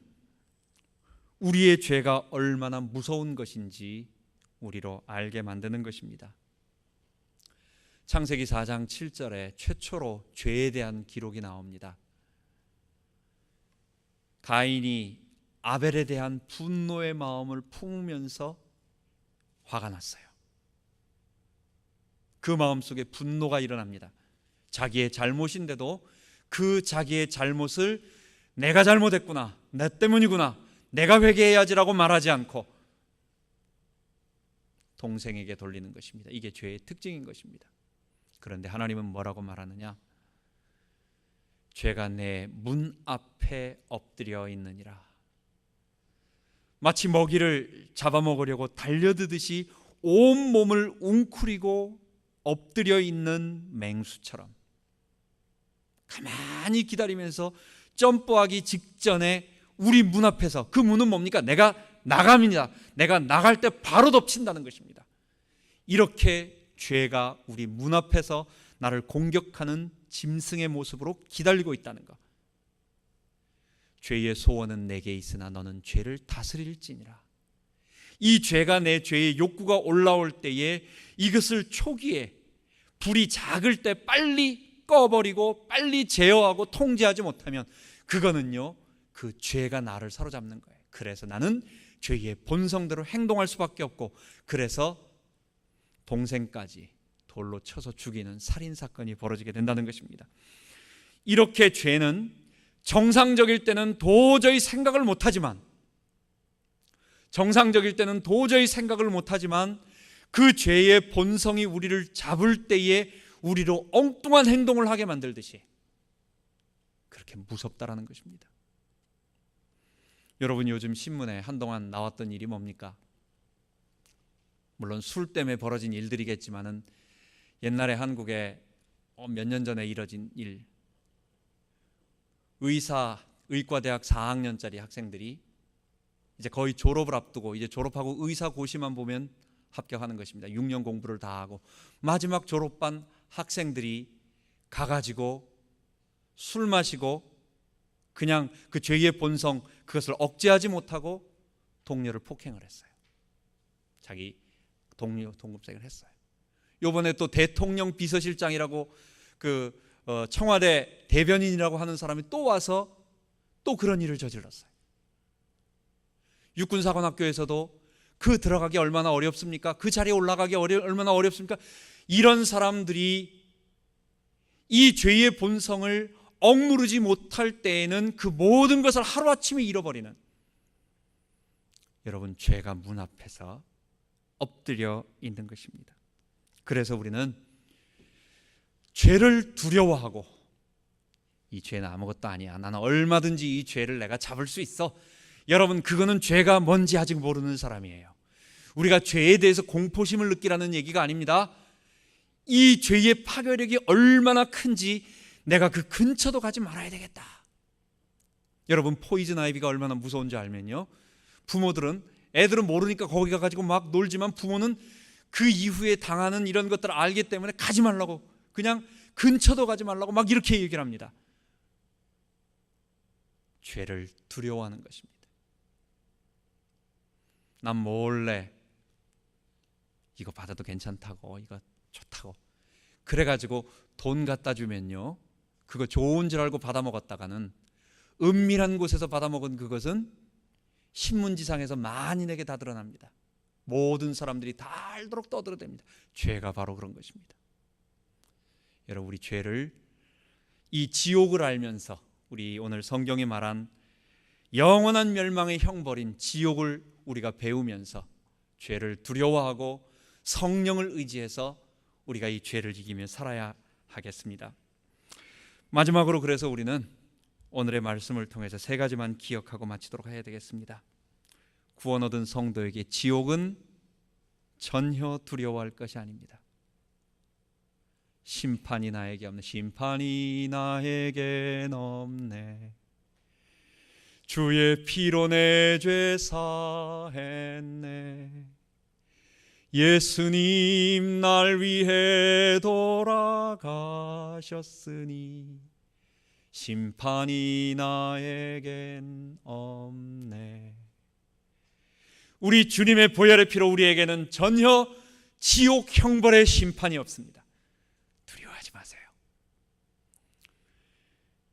Speaker 1: 우리의 죄가 얼마나 무서운 것인지 우리로 알게 만드는 것입니다. 창세기 4장 7절에 최초로 죄에 대한 기록이 나옵니다. 가인이 아벨에 대한 분노의 마음을 품으면서 화가 났어요. 그 마음속에 분노가 일어납니다. 자기의 잘못인데도 그 자기의 잘못을 내가 잘못했구나, 내 때문이구나, 내가 회개해야지라고 말하지 않고 동생에게 돌리는 것입니다. 이게 죄의 특징인 것입니다. 그런데 하나님은 뭐라고 말하느냐? 죄가 내 문 앞에 엎드려 있느니라. 마치 먹이를 잡아먹으려고 달려드듯이 온몸을 웅크리고 엎드려 있는 맹수처럼 가만히 기다리면서 점프하기 직전에 우리 문 앞에서, 그 문은 뭡니까? 내가 나감이다. 내가 나갈 때 바로 덮친다는 것입니다. 이렇게 죄가 우리 문 앞에서 나를 공격하는 짐승의 모습으로 기다리고 있다는 것. 죄의 소원은 내게 있으나 너는 죄를 다스릴지니라. 이 죄가 내 죄의 욕구가 올라올 때에 이것을 초기에 불이 작을 때 빨리 꺼버리고 빨리 제어하고 통제하지 못하면 그거는요, 그 죄가 나를 사로잡는 거예요. 그래서 나는 죄의 본성대로 행동할 수밖에 없고, 그래서 동생까지 돌로 쳐서 죽이는 살인사건이 벌어지게 된다는 것입니다. 이렇게 죄는 정상적일 때는 도저히 생각을 못하지만 그 죄의 본성이 우리를 잡을 때에 우리로 엉뚱한 행동을 하게 만들듯이 그렇게 무섭다라는 것입니다. 여러분, 요즘 신문에 한동안 나왔던 일이 뭡니까? 물론 술 때문에 벌어진 일들이겠지만은 옛날에 한국에 몇 년 전에 이뤄진 일, 의과대학 4학년짜리 학생들이 이제 거의 졸업을 앞두고 이제 졸업하고 의사고시만 보면 합격하는 것입니다. 6년 공부를 다 하고 마지막 졸업반 학생들이 가가지고 술 마시고 그냥 그 죄의 본성 그것을 억제하지 못하고 동료를 폭행을 했어요. 자기 동료 동급생을 했어요. 요번에 또 대통령 비서실장이라고 청와대 대변인이라고 하는 사람이 또 와서 또 그런 일을 저질렀어요. 육군사관학교에서도 그 들어가기 얼마나 어렵습니까? 그 자리에 올라가기 얼마나 어렵습니까? 이런 사람들이 이 죄의 본성을 억누르지 못할 때에는 그 모든 것을 하루아침에 잃어버리는, 여러분, 죄가 문 앞에서 엎드려 있는 것입니다. 그래서 우리는 죄를 두려워하고, 이 죄는 아무것도 아니야, 나는 얼마든지 이 죄를 내가 잡을 수 있어. 여러분, 그거는 죄가 뭔지 아직 모르는 사람이에요. 우리가 죄에 대해서 공포심을 느끼라는 얘기가 아닙니다. 이 죄의 파괴력이 얼마나 큰지 내가 그 근처도 가지 말아야 되겠다. 여러분, 포이즌 아이비가 얼마나 무서운지 알면요, 애들은 모르니까 거기 가가지고 막 놀지만 부모는 그 이후에 당하는 이런 것들을 알기 때문에 가지 말라고, 그냥 근처도 가지 말라고 막 이렇게 얘기를 합니다. 죄를 두려워하는 것입니다. 난 몰래 이거 받아도 괜찮다고, 이거 좋다고 그래가지고 돈 갖다 주면요, 그거 좋은 줄 알고 받아먹었다가는 은밀한 곳에서 받아먹은 그것은 신문지상에서 만인에게 다 드러납니다. 모든 사람들이 다 알도록 떠들어댑니다. 죄가 바로 그런 것입니다. 여러분, 우리 죄를, 이 지옥을 알면서, 우리 오늘 성경이 말한 영원한 멸망의 형벌인 지옥을 우리가 배우면서 죄를 두려워하고 성령을 의지해서 우리가 이 죄를 이기며 살아야 하겠습니다. 마지막으로, 그래서 우리는 오늘의 말씀을 통해서 세 가지만 기억하고 마치도록 해야 되겠습니다. 구원 얻은 성도에게 지옥은 전혀 두려워할 것이 아닙니다. 심판이 나에게 없네. 심판이 나에겐 없네. 주의 피로 내 죄 사했네. 예수님 날 위해 돌아가셨으니 심판이 나에겐 없네. 우리 주님의 보혈의 피로 우리에게는 전혀 지옥 형벌의 심판이 없습니다. 두려워하지 마세요.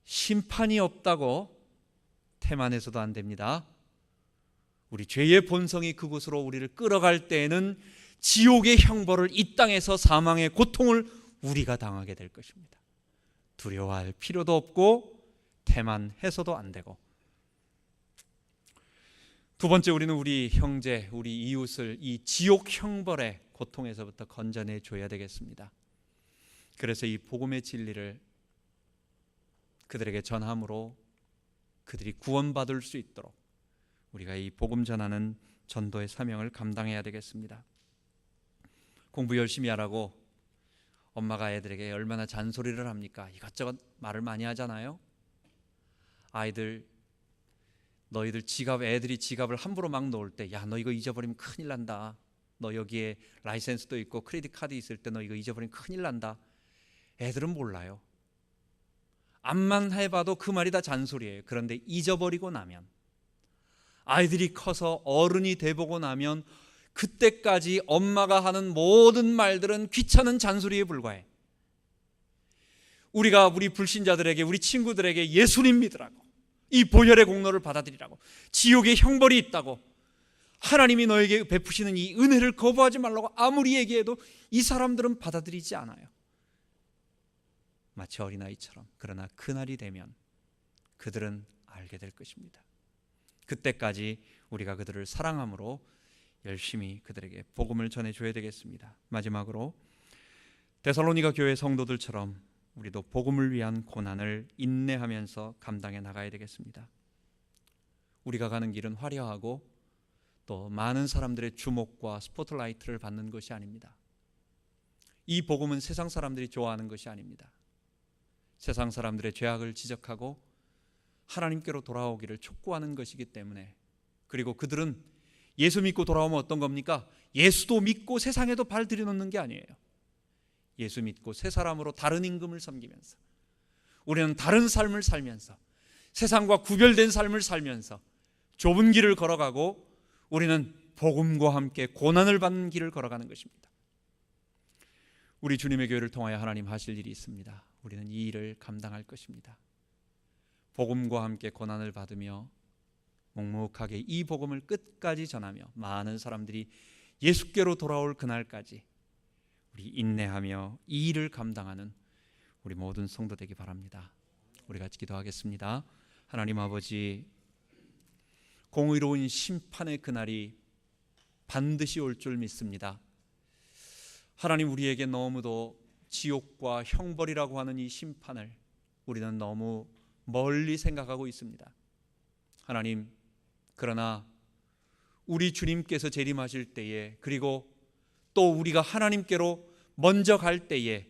Speaker 1: 심판이 없다고 태만해서도 안 됩니다. 우리 죄의 본성이 그곳으로 우리를 끌어갈 때에는 지옥의 형벌을, 이 땅에서 사망의 고통을 우리가 당하게 될 것입니다. 두려워할 필요도 없고 태만해서도 안 되고. 두 번째, 우리는 우리 형제, 우리 이웃을 이 지옥 형벌의 고통에서부터 건져내 줘야 되겠습니다. 그래서 이 복음의 진리를 그들에게 전함으로 그들이 구원받을 수 있도록 우리가 이 복음 전하는 전도의 사명을 감당해야 되겠습니다. 공부 열심히 하라고 엄마가 애들에게 얼마나 잔소리를 합니까? 이것저것 말을 많이 하잖아요. 아이들 너희들 애들이 지갑을 함부로 막 놓을 때, 야, 너 이거 잊어버리면 큰일 난다. 너 여기에 라이센스도 있고 크레딧 카드 있을 때 너 이거 잊어버리면 큰일 난다. 애들은 몰라요. 암만 해봐도 그 말이 다 잔소리예요. 그런데 잊어버리고 나면, 아이들이 커서 어른이 돼보고 나면 그때까지 엄마가 하는 모든 말들은 귀찮은 잔소리에 불과해. 우리가 우리 불신자들에게, 우리 친구들에게 예수님 믿으라고, 이 보혈의 공로를 받아들이라고, 지옥의 형벌이 있다고, 하나님이 너에게 베푸시는 이 은혜를 거부하지 말라고 아무리 얘기해도 이 사람들은 받아들이지 않아요. 마치 어린아이처럼. 그러나 그날이 되면 그들은 알게 될 것입니다. 그때까지 우리가 그들을 사랑함으로 열심히 그들에게 복음을 전해줘야 되겠습니다. 마지막으로 데살로니가 교회 성도들처럼 우리도 복음을 위한 고난을 인내하면서 감당해 나가야 되겠습니다. 우리가 가는 길은 화려하고 또 많은 사람들의 주목과 스포트라이트를 받는 것이 아닙니다. 이 복음은 세상 사람들이 좋아하는 것이 아닙니다. 세상 사람들의 죄악을 지적하고 하나님께로 돌아오기를 촉구하는 것이기 때문에, 그리고 그들은 예수 믿고 돌아오면 어떤 겁니까? 예수도 믿고 세상에도 발 들여놓는 게 아니에요. 예수 믿고 새 사람으로 다른 임금을 섬기면서, 우리는 다른 삶을 살면서, 세상과 구별된 삶을 살면서 좁은 길을 걸어가고, 우리는 복음과 함께 고난을 받는 길을 걸어가는 것입니다. 우리 주님의 교회를 통하여 하나님 하실 일이 있습니다. 우리는 이 일을 감당할 것입니다. 복음과 함께 고난을 받으며 묵묵하게 이 복음을 끝까지 전하며 많은 사람들이 예수께로 돌아올 그날까지 우리 인내하며 이 일을 감당하는 우리 모든 성도 되기 바랍니다. 우리 같이 기도하겠습니다. 하나님 아버지, 공의로운 심판의 그날이 반드시 올 줄 믿습니다. 하나님, 우리에게 너무도 지옥과 형벌이라고 하는 이 심판을 우리는 너무 멀리 생각하고 있습니다. 하나님, 그러나 우리 주님께서 재림하실 때에, 그리고 또 우리가 하나님께로 먼저 갈 때에,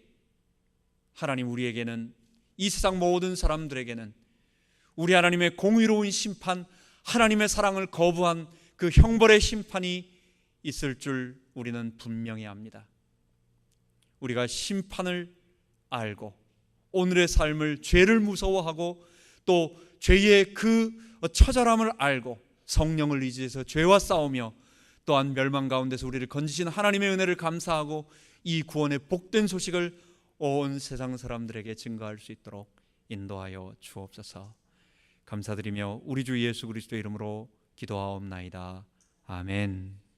Speaker 1: 하나님, 우리에게는, 이 세상 모든 사람들에게는 우리 하나님의 공의로운 심판, 하나님의 사랑을 거부한 그 형벌의 심판이 있을 줄 우리는 분명히 압니다. 우리가 심판을 알고 오늘의 삶을, 죄를 무서워하고 또 죄의 그 처절함을 알고 성령을 의지해서 죄와 싸우며 또한 멸망 가운데서 우리를 건지신 하나님의 은혜를 감사하고 이 구원의 복된 소식을 온 세상 사람들에게 증거할 수 있도록 인도하여 주옵소서. 감사드리며 우리 주 예수 그리스도의 이름으로 기도하옵나이다. 아멘.